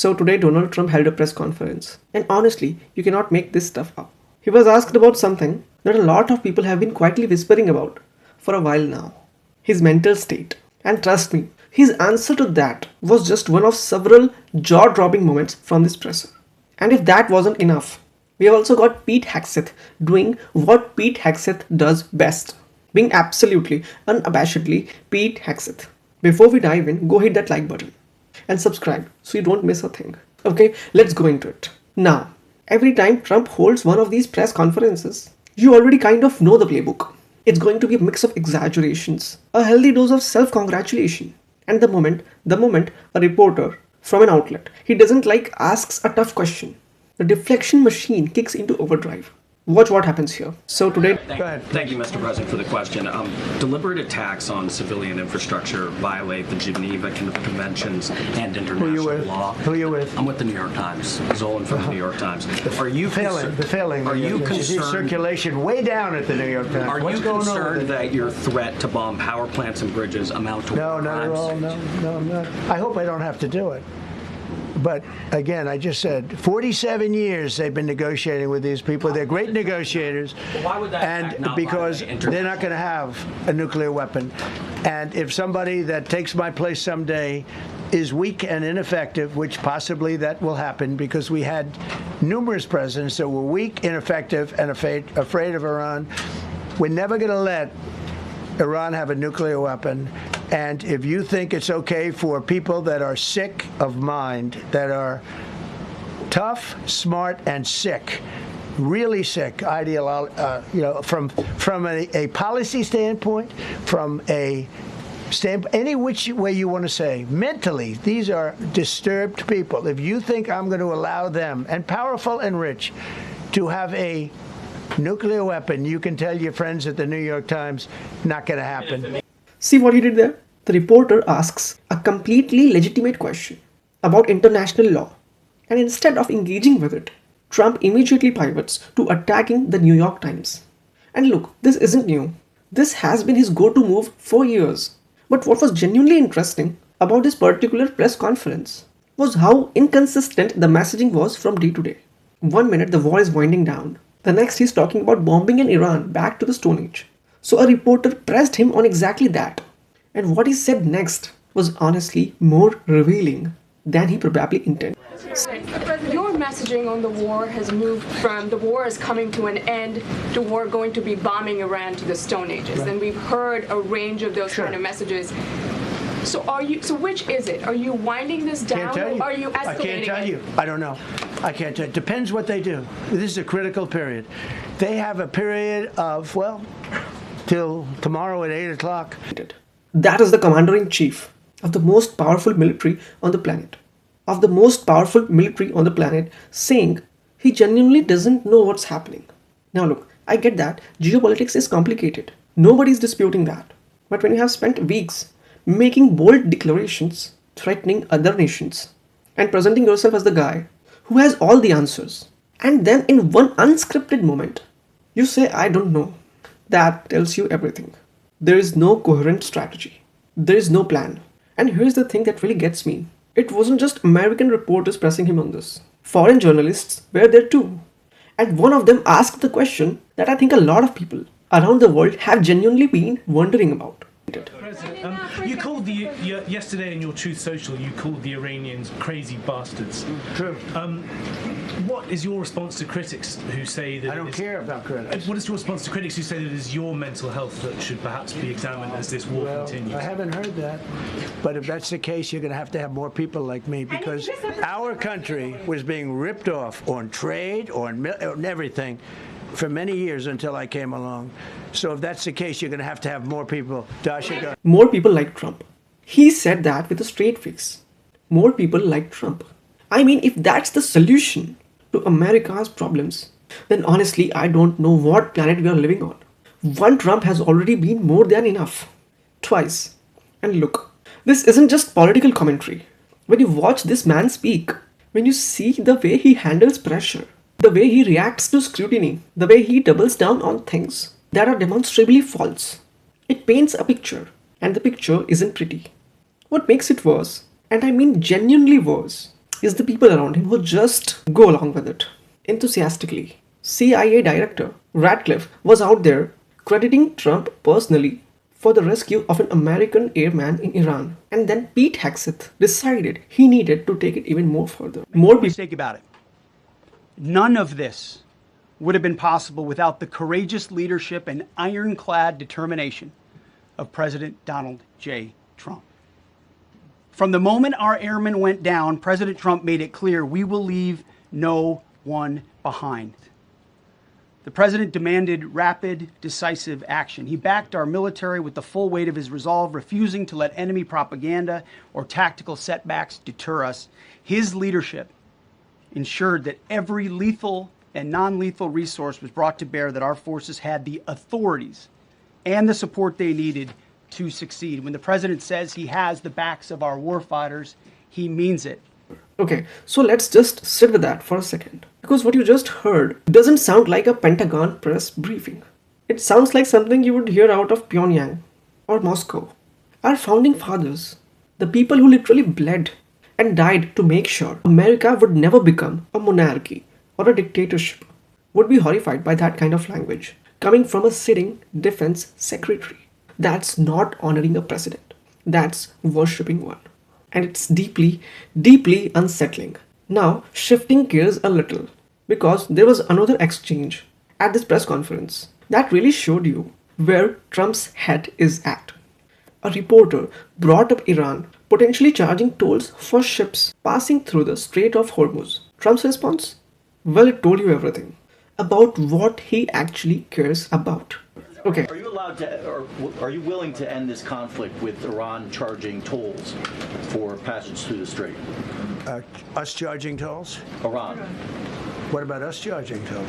So today Donald Trump held a press conference. And honestly, you cannot make this stuff up. He was asked about something that a lot of people have been quietly whispering about for a while now. His mental state. And trust me, his answer to that was just one of several jaw-dropping moments from this presser. And if that wasn't enough, we have also got Pete Hegseth doing what Pete Hegseth does best. Being absolutely, unabashedly Pete Hegseth. Before we dive in, go hit that like button and subscribe so you don't miss a thing. Okay, let's go into it. Now, every time Trump holds one of these press conferences, you already kind of know the playbook. It's going to be a mix of exaggerations, a healthy dose of self-congratulation, and the moment a reporter from an outlet he doesn't like asks a tough question, the deflection machine kicks into overdrive. Watch what happens here. So today... Thank you, Mr. President, for the question. Deliberate attacks on civilian infrastructure violate the Geneva Conventions and international law. Who are you with? I'm with the New York Times. Zolan from the New York Times. Are you failing? Are you concerned? Circulation way down at the New York Times. Are you concerned that your threat to bomb power plants and bridges amount to No, not at all. No, I'm not. I hope I don't have to do it. But again, I just said 47 years they've been negotiating with these people. They're great negotiators. Why would that and because they're not going to have a nuclear weapon. And if somebody that takes my place someday is weak and ineffective, which possibly that will happen because we had numerous presidents that were weak, ineffective, and afraid of Iran, we're never going to let Iran have a nuclear weapon. And if you think it's okay for people that are sick of mind, that are tough, smart, and sick, really sick, from a policy standpoint, from a any which way you want to say, mentally, these are disturbed people. If you think I'm going to allow them, and powerful and rich, to have a nuclear weapon, you can tell your friends at the New York Times, not going to happen. See what he did there? The reporter asks a completely legitimate question about international law, and instead of engaging with it, Trump immediately pivots to attacking the New York Times. And look, this isn't new. This has been his go-to move for years. But what was genuinely interesting about this particular press conference was how inconsistent the messaging was from day to day. 1 minute the war is winding down, the next he's talking about bombing in Iran back to the Stone Age. So a reporter pressed him on exactly that. And what he said next was honestly more revealing than he probably intended. Your messaging on the war has moved from the war is coming to an end to war going to be bombing Iran to the Stone Ages. Right. And we've heard a range of those kind of messages. So so which is it? Are you winding this down or are you escalating? I can't tell you. I don't know. I can't tell you. Depends what they do. This is a critical period. They have a period of, till tomorrow at 8 o'clock. That is the commander-in-chief of the most powerful military on the planet. Saying he genuinely doesn't know what's happening. Now look, I get that geopolitics is complicated. Nobody's disputing that. But when you have spent weeks making bold declarations, threatening other nations, and presenting yourself as the guy who has all the answers, and then in one unscripted moment, you say, I don't know, that tells you everything. There is no coherent strategy. There is no plan. And here's the thing that really gets me. It wasn't just American reporters pressing him on this. Foreign journalists were there too. And one of them asked the question that I think a lot of people around the world have genuinely been wondering about. President, you called yesterday in your Truth Social, you called the Iranians crazy bastards. True. What is your response to critics who say that... I don't care about critics. What is your response to critics who say that it is your mental health that should perhaps be examined as this war continues? I haven't heard that. But if that's the case, you're going to have more people like me, because our country was being ripped off on trade, on everything, for many years until I came along. So if that's the case, you're going to have more people. Dasha, more people like Trump. He said that with a straight face. More people like Trump. I mean, if that's the solution to America's problems, then honestly, I don't know what planet we are living on. One Trump has already been more than enough. Twice. And look, this isn't just political commentary. When you watch this man speak, when you see the way he handles pressure, the way he reacts to scrutiny, the way he doubles down on things that are demonstrably false, it paints a picture, and the picture isn't pretty. What makes it worse, and I mean genuinely worse, is the people around him who just go along with it enthusiastically. CIA Director Radcliffe was out there crediting Trump personally for the rescue of an American airman in Iran. And then Pete Hegseth decided he needed to take it even more further. More people. Mistake about it. None of this would have been possible without the courageous leadership and ironclad determination of President Donald J. Trump. From the moment our airmen went down, President Trump made it clear we will leave no one behind. The president demanded rapid, decisive action. He backed our military with the full weight of his resolve, refusing to let enemy propaganda or tactical setbacks deter us. His leadership ensured that every lethal and non-lethal resource was brought to bear, that our forces had the authorities and the support they needed to succeed. When the president says he has the backs of our warfighters, he means it. Okay, so let's just sit with that for a second. Because what you just heard doesn't sound like a Pentagon press briefing. It sounds like something you would hear out of Pyongyang or Moscow. Our founding fathers, the people who literally bled and died to make sure America would never become a monarchy or a dictatorship, would be horrified by that kind of language coming from a sitting defense secretary. That's not honoring a president. That's worshipping one. And it's deeply, deeply unsettling. Now, shifting gears a little, because there was another exchange at this press conference that really showed you where Trump's head is at. A reporter brought up Iran potentially charging tolls for ships passing through the Strait of Hormuz. Trump's response? Well, it told you everything about what he actually cares about. Okay. Are you allowed to, or are you willing to end this conflict with Iran charging tolls for passage through the strait? Us charging tolls? Iran. What about us charging tolls?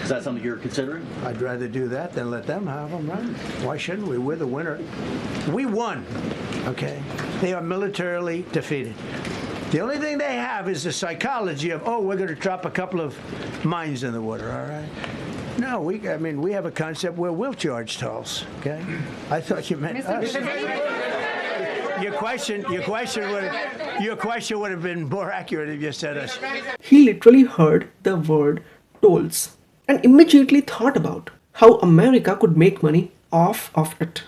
Is that something you're considering? I'd rather do that than let them have them, right? Why shouldn't we? We're the winner. We won, okay? They are militarily defeated. The only thing they have is the psychology of, oh, we're going to drop a couple of mines in the water, all right? No, we have a concept where we'll charge tolls, okay? I thought you meant us. Your question would have been more accurate if you said us. He literally heard the word tolls and immediately thought about how America could make money off of it.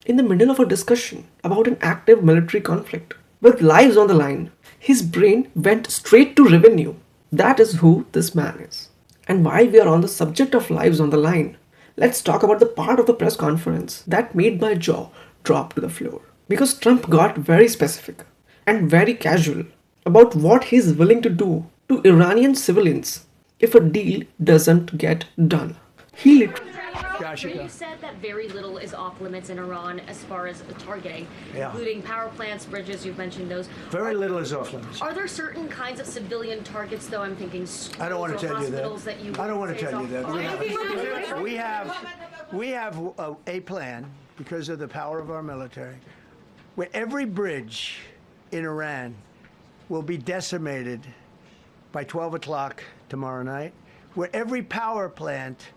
In the middle of a discussion about an active military conflict with lives on the line, his brain went straight to revenue. That is who this man is. And while we are on the subject of lives on the line, let's talk about the part of the press conference that made my jaw drop to the floor. Because Trump got very specific and very casual about what he's willing to do to Iranian civilians if a deal doesn't get done. He literally... You said that very little is off limits in Iran as far as targeting, including power plants, bridges, you've mentioned those. Very little is off limits. Are there certain kinds of civilian targets, though? I'm thinking schools I don't want to tell you that you I don't want to tell you that. that. We have a plan, because of the power of our military, where every bridge in Iran will be decimated by 12 o'clock tomorrow night, where every power plant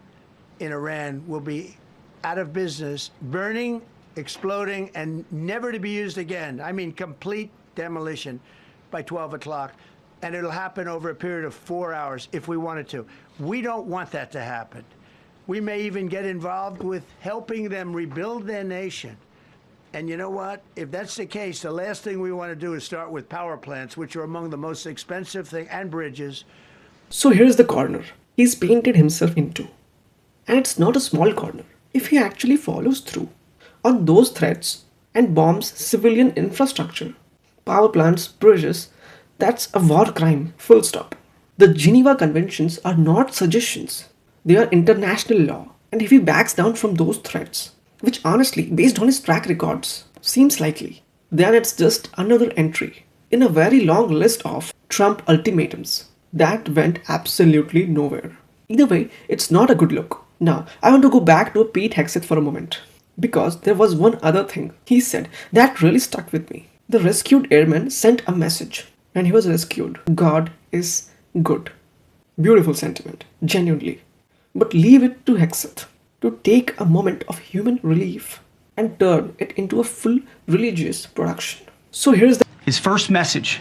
in Iran will be out of business, burning, exploding, and never to be used again. I mean, complete demolition by 12 o'clock. And it'll happen over a period of 4 hours if we wanted to. We don't want that to happen. We may even get involved with helping them rebuild their nation. And you know what? If that's the case, the last thing we want to do is start with power plants, which are among the most expensive things, and bridges. So here's the corner he's painted himself into. And it's not a small corner if he actually follows through on those threats and bombs civilian infrastructure, power plants, bridges. That's a war crime, full stop. The Geneva Conventions are not suggestions. They are international law. And if he backs down from those threats, which honestly, based on his track records, seems likely, then it's just another entry in a very long list of Trump ultimatums that went absolutely nowhere. Either way, it's not a good look. Now, I want to go back to Pete Hegseth for a moment, because there was one other thing he said that really stuck with me. The rescued airman sent a message, and he was rescued. God is good. Beautiful sentiment, genuinely. But leave it to Hegseth to take a moment of human relief and turn it into a full religious production. So here's the... His first message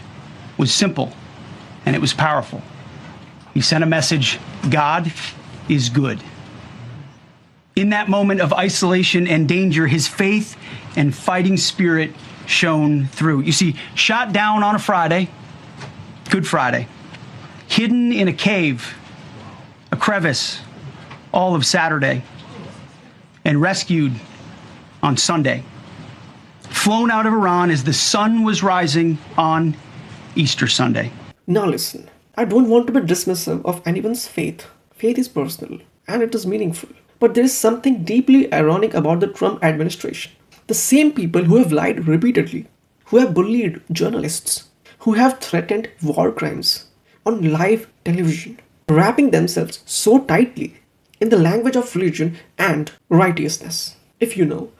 was simple and it was powerful. He sent a message: God is good. In that moment of isolation and danger, his faith and fighting spirit shone through. You see, shot down on a Friday, Good Friday, hidden in a cave, a crevice, all of Saturday, and rescued on Sunday. Flown out of Iran as the sun was rising on Easter Sunday. Now listen, I don't want to be dismissive of anyone's faith. Faith is personal and it is meaningful. But there is something deeply ironic about the Trump administration. The same people who have lied repeatedly, who have bullied journalists, who have threatened war crimes on live television, wrapping themselves so tightly in the language of religion and righteousness. If you know,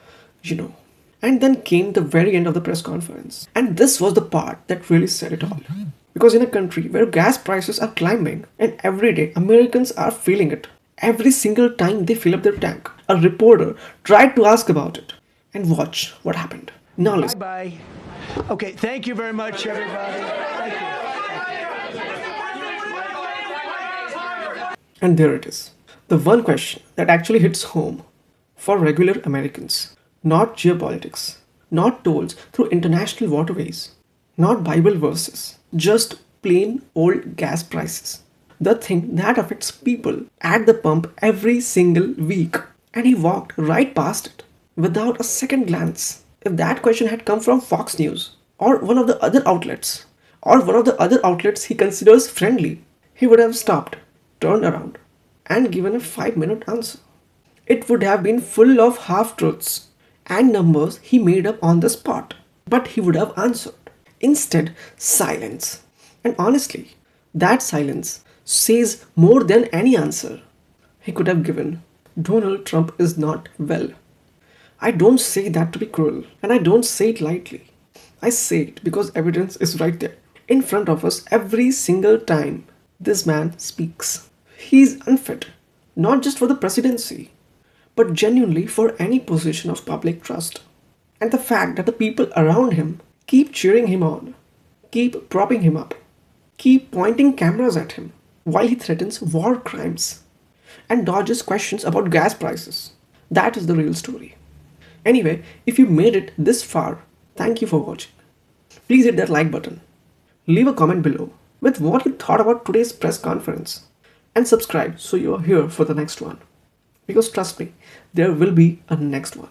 you know. And then came the very end of the press conference. And this was the part that really said it all. Because in a country where gas prices are climbing and every day Americans are feeling it, every single time they fill up their tank, a reporter tried to ask about it. And watch what happened. Now listen. Bye-bye. Okay, thank you very much, everybody. Thank you. And there it is. The one question that actually hits home for regular Americans. Not geopolitics, not tolls through international waterways, not Bible verses, just plain old gas prices. The thing that affects people at the pump every single week. And he walked right past it without a second glance. If that question had come from Fox News or one of the other outlets, or one of the other outlets he considers friendly, he would have stopped, turned around, and given a 5-minute answer. It would have been full of half-truths and numbers he made up on the spot, but he would have answered. Instead, silence. And honestly, that silence says more than any answer he could have given. Donald Trump is not well. I don't say that to be cruel, and I don't say it lightly. I say it because evidence is right there, in front of us every single time this man speaks. He is unfit, not just for the presidency, but genuinely for any position of public trust. And the fact that the people around him keep cheering him on, keep propping him up, keep pointing cameras at him while he threatens war crimes and dodges questions about gas prices. That is the real story. Anyway, if you made it this far, thank you for watching. Please hit that like button. Leave a comment below with what you thought about today's press conference and subscribe so you are here for the next one. Because trust me, there will be a next one.